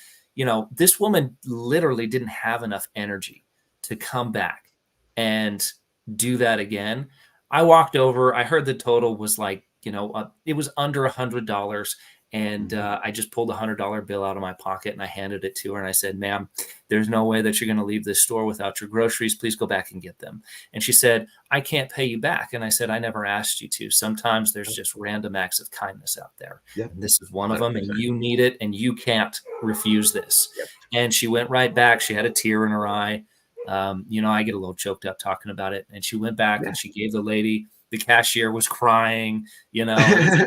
this woman literally didn't have enough energy to come back and do that again. I walked over. I heard the total was like, it was under $100. And I just pulled a $100 bill out of my pocket, and I handed it to her. And I said, ma'am, there's no way that you're going to leave this store without your groceries. Please go back and get them. And she said, I can't pay you back. And I said, I never asked you to. Sometimes there's just random acts of kindness out there. Yep. This is one of them, and you need it, and you can't refuse this. Yep. And she went right back. She had a tear in her eye. I get a little choked up talking about it. And she went back and she gave the lady, the cashier was crying, it was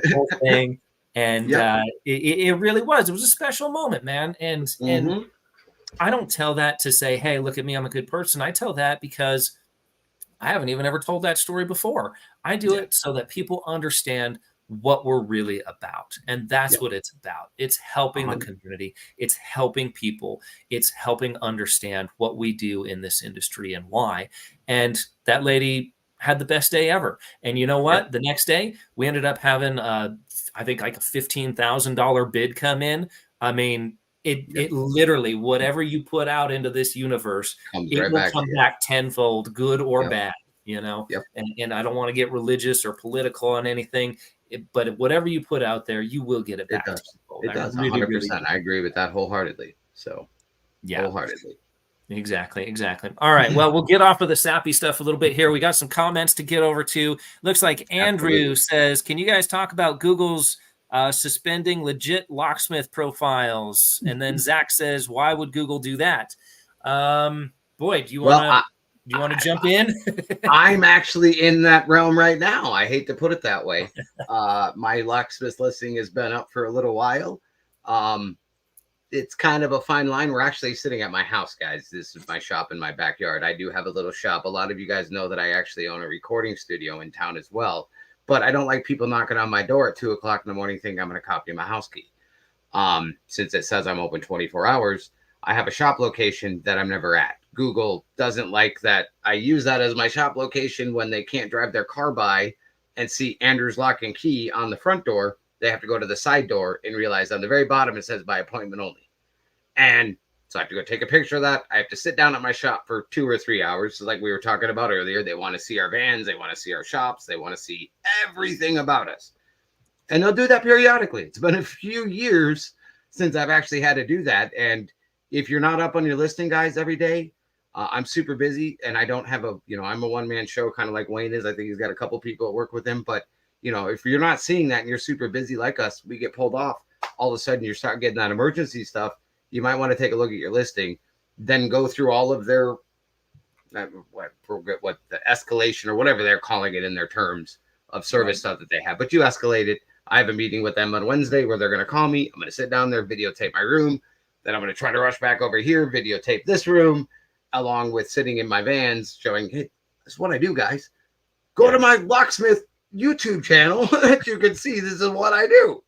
the whole thing. And it really was. It was a special moment, man. And I don't tell that to say, hey, look at me, I'm a good person. I tell that because I haven't even ever told that story before. I do it so that people understand what we're really about. And that's what it's about. It's helping the community. It's helping people. It's helping understand what we do in this industry and why. And that lady had the best day ever. And you know what? The next day, we ended up having I think like a $15,000 bid come in. I mean, it literally, whatever you put out into this universe, it will come back tenfold, good or bad, and I don't want to get religious or political on anything, but whatever you put out there, you will get it back. It does. 100%. I agree with that wholeheartedly. So wholeheartedly. Exactly. All right. Well, we'll get off of the sappy stuff a little bit here. We got some comments to get over to. Looks like Andrew says, can you guys talk about Google's suspending legit locksmith profiles? And then Zach says, why would Google do that? Boy, do you want to jump in? I'm actually in that realm right now. I hate to put it that way. My locksmith listing has been up for a little while. It's kind of a fine line. We're actually sitting at my house, guys. This is my shop in my backyard. I do have a little shop. A lot of you guys know that I actually own a recording studio in town as well. But I don't like people knocking on my door at 2 o'clock in the morning thinking I'm going to copy my house key. Since it says I'm open 24 hours, I have a shop location that I'm never at. Google doesn't like that I use that as my shop location when they can't drive their car by and see Andrew's Lock and Key on the front door. They have to go to the side door and realize on the very bottom it says by appointment only. And so I have to go take a picture of that. I have to sit down at my shop for 2 or 3 hours. So like we were talking about earlier, they want to see our vans. They want to see our shops. They want to see everything about us. And they'll do that periodically. It's been a few years since I've actually had to do that. And if you're not up on your listing, guys, every day, I'm super busy and I don't have I'm a one-man show, kind of like Wayne is. I think he's got a couple people that work with him, but if you're not seeing that and you're super busy like us, we get pulled off. All of a sudden you start getting that emergency stuff. You might want to take a look at your listing, then go through all of their what the escalation or whatever they're calling it in their terms of service stuff that they have. But you escalate it. I have a meeting with them on Wednesday where they're going to call me. I'm going to sit down there, videotape my room. Then I'm going to try to rush back over here, videotape this room, along with sitting in my vans showing, hey, this is what I do, guys. Go to my Locksmith YouTube channel that you can see this is what I do.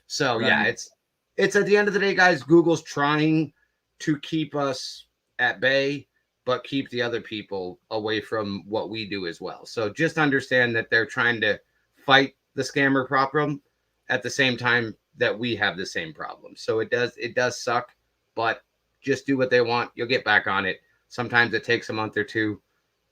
So yeah, it's at the end of the day, guys, Google's trying to keep us at bay, but keep the other people away from what we do as well. So just understand that they're trying to fight the scammer problem at the same time that we have the same problem. So it does suck, but just do what they want. You'll get back on it. Sometimes it takes a month or two,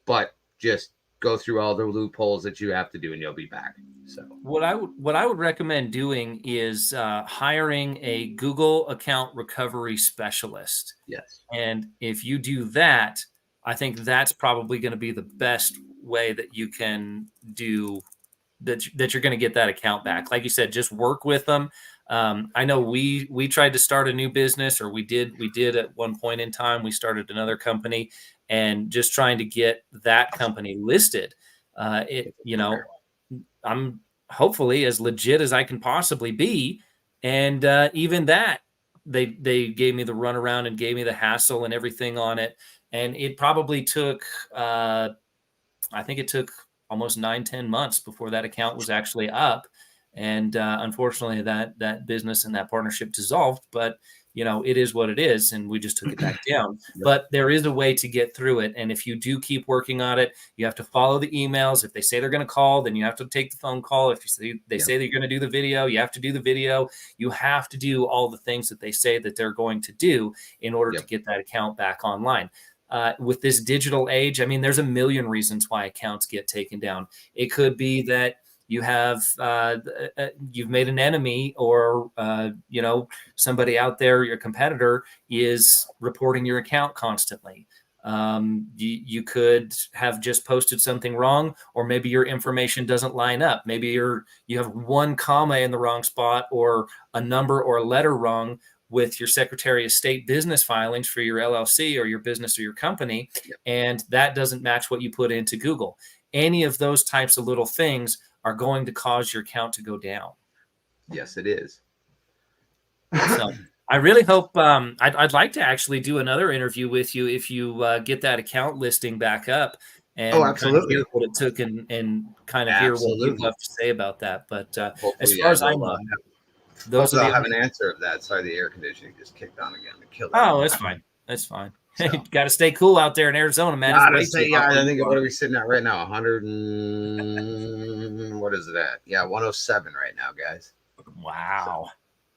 but just go through all the loopholes that you have to do and you'll be back. So what I would recommend doing is hiring a Google account recovery specialist. Yes. And if you do that, I think that's probably going to be the best way that you can do that you're going to get that account back. Like you said, just work with them. I know we tried to start a new business, or we did at one point in time. We started another company, and just trying to get that company listed. I'm hopefully as legit as I can possibly be, and even that they gave me the runaround and gave me the hassle and everything on it, and it probably took I think it took almost 9-10 months before that account was actually up. And unfortunately, that business and that partnership dissolved. But it is what it is, and we just took it back down. But there is a way to get through it, and if you do keep working on it, you have to follow the emails. If they say they're going to call, then you have to take the phone call. If they say they're going to do the video, you have to do the video. You have to do all the things that they say that they're going to do in order to get that account back online. With this digital age, I mean, there's a million reasons why accounts get taken down. It could be that you have you've made an enemy, or somebody out there, your competitor, is reporting your account constantly. You could have just posted something wrong, or maybe your information doesn't line up. Maybe you have one comma in the wrong spot, or a number or a letter wrong with your Secretary of State business filings for your LLC or your business or your company, and that doesn't match what you put into Google. Any of those types of little things are going to cause your account to go down. Yes, it is. So I really hope I'd like to actually do another interview with you if you get that account listing back up, and absolutely, kind of hear what it took and kind of hear what you have to say about that. But as far as I know, those I'll have an answer of that. Sorry, the air conditioning just kicked on again to kill it. Oh, it's fine. That's fine. So. Got to stay cool out there in Arizona, man. I think what are we sitting at right now? 100 and what is it at? Yeah, 107 right now, guys. Wow.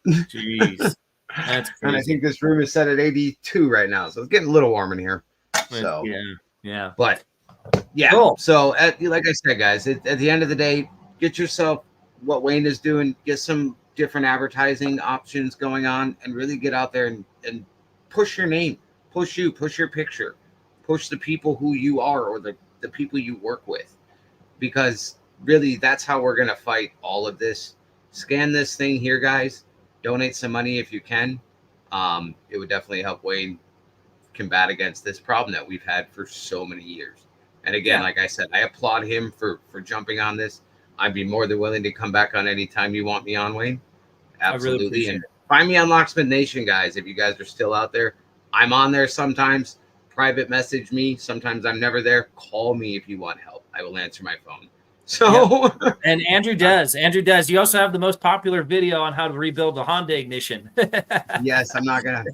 Jeez. That's crazy. And I think this room is set at 82 right now, so it's getting a little warm in here. So yeah. But yeah. Cool. So like I said, guys, at the end of the day, get yourself what Wayne is doing. Get some different advertising options going on, and really get out there and push your name. Push your picture, push the people who you are, or the people you work with, because really that's how we're going to fight all of this. Scan this thing here, guys. Donate some money if you can. It would definitely help Wayne combat against this problem that we've had for so many years. And again, like I said, I applaud him for jumping on this. I'd be more than willing to come back on any time you want me on, Wayne. Absolutely. Really and find me on Locksmith Nation, guys, if you guys are still out there. I'm on there sometimes. Private message me. Sometimes I'm never there. Call me if you want help. I will answer my phone. So, and Andrew does. You also have the most popular video on how to rebuild the Honda ignition. Yes, I'm not gonna.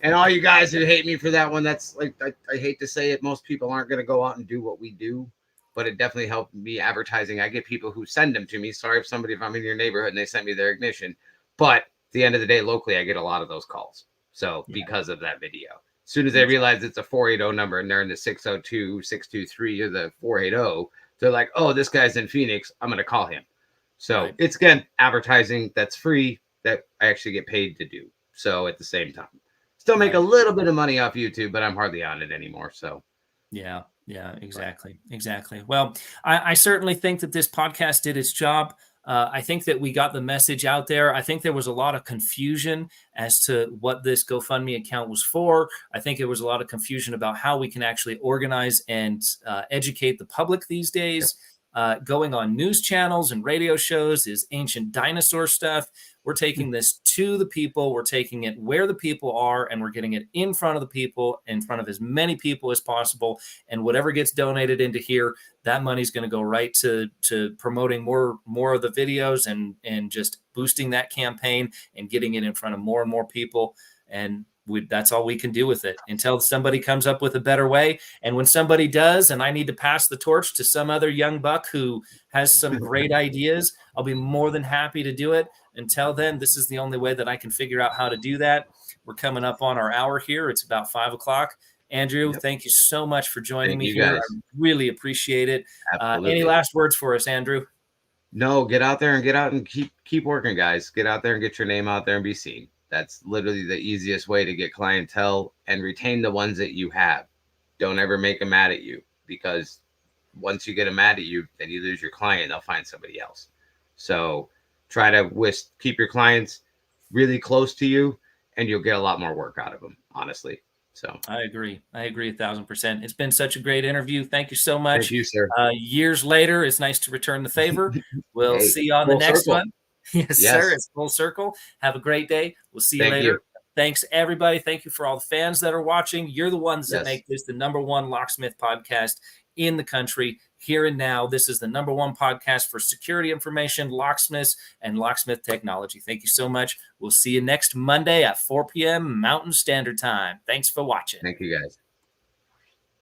And all you guys who hate me for that one, that's like I hate to say it. Most people aren't gonna go out and do what we do, but it definitely helped me advertising. I get people who send them to me. Sorry if I'm in your neighborhood and they sent me their ignition, but at the end of the day, locally, I get a lot of those calls. So because of that video, as soon as they realize it's a 480 number and they're in the 602, 623 or the 480, they're like, oh, this guy's in Phoenix. I'm going to call him. So it's, again, advertising that's free that I actually get paid to do. So at the same time, still make a little bit of money off YouTube, but I'm hardly on it anymore. So Yeah, exactly. Well, I certainly think that this podcast did its job. I think that we got the message out there. I think there was a lot of confusion as to what this GoFundMe account was for. I think there was a lot of confusion about how we can actually organize and educate the public these days. Going on news channels and radio shows is ancient dinosaur stuff. We're taking this to the people. We're taking it where the people are, and we're getting it in front of the people, in front of as many people as possible. And whatever gets donated into here, that money's going to go right to promoting more of the videos and just boosting that campaign and getting it in front of more and more people. And that's all we can do with it until somebody comes up with a better way. And when somebody does, and I need to pass the torch to some other young buck who has some great ideas, I'll be more than happy to do it. Until then, this is the only way that I can figure out how to do that. We're coming up on our hour here. It's about 5 o'clock. Andrew, thank you so much for joining me here. I really appreciate it. Any last words for us, Andrew? No, get out there and keep working, guys. Get out there and get your name out there and be seen. That's literally the easiest way to get clientele and retain the ones that you have. Don't ever make them mad at you, because once you get them mad at you, then you lose your client. They'll find somebody else. So try to keep your clients really close to you, and you'll get a lot more work out of them, honestly. So I agree 1,000%. It's been such a great interview. Thank you so much. Thank you, sir. Years later, it's nice to return the favor. We'll see you on the next one. Yes, sir. It's full circle. Have a great day. We'll see you later. Thanks, everybody. Thank you for all the fans that are watching. You're the ones that make this the #1 locksmith podcast in the country here and now. This is the #1 podcast for security information, locksmiths, and locksmith technology. Thank you so much. We'll see you next Monday at 4 p.m. Mountain Standard Time. Thanks for watching. Thank you, guys.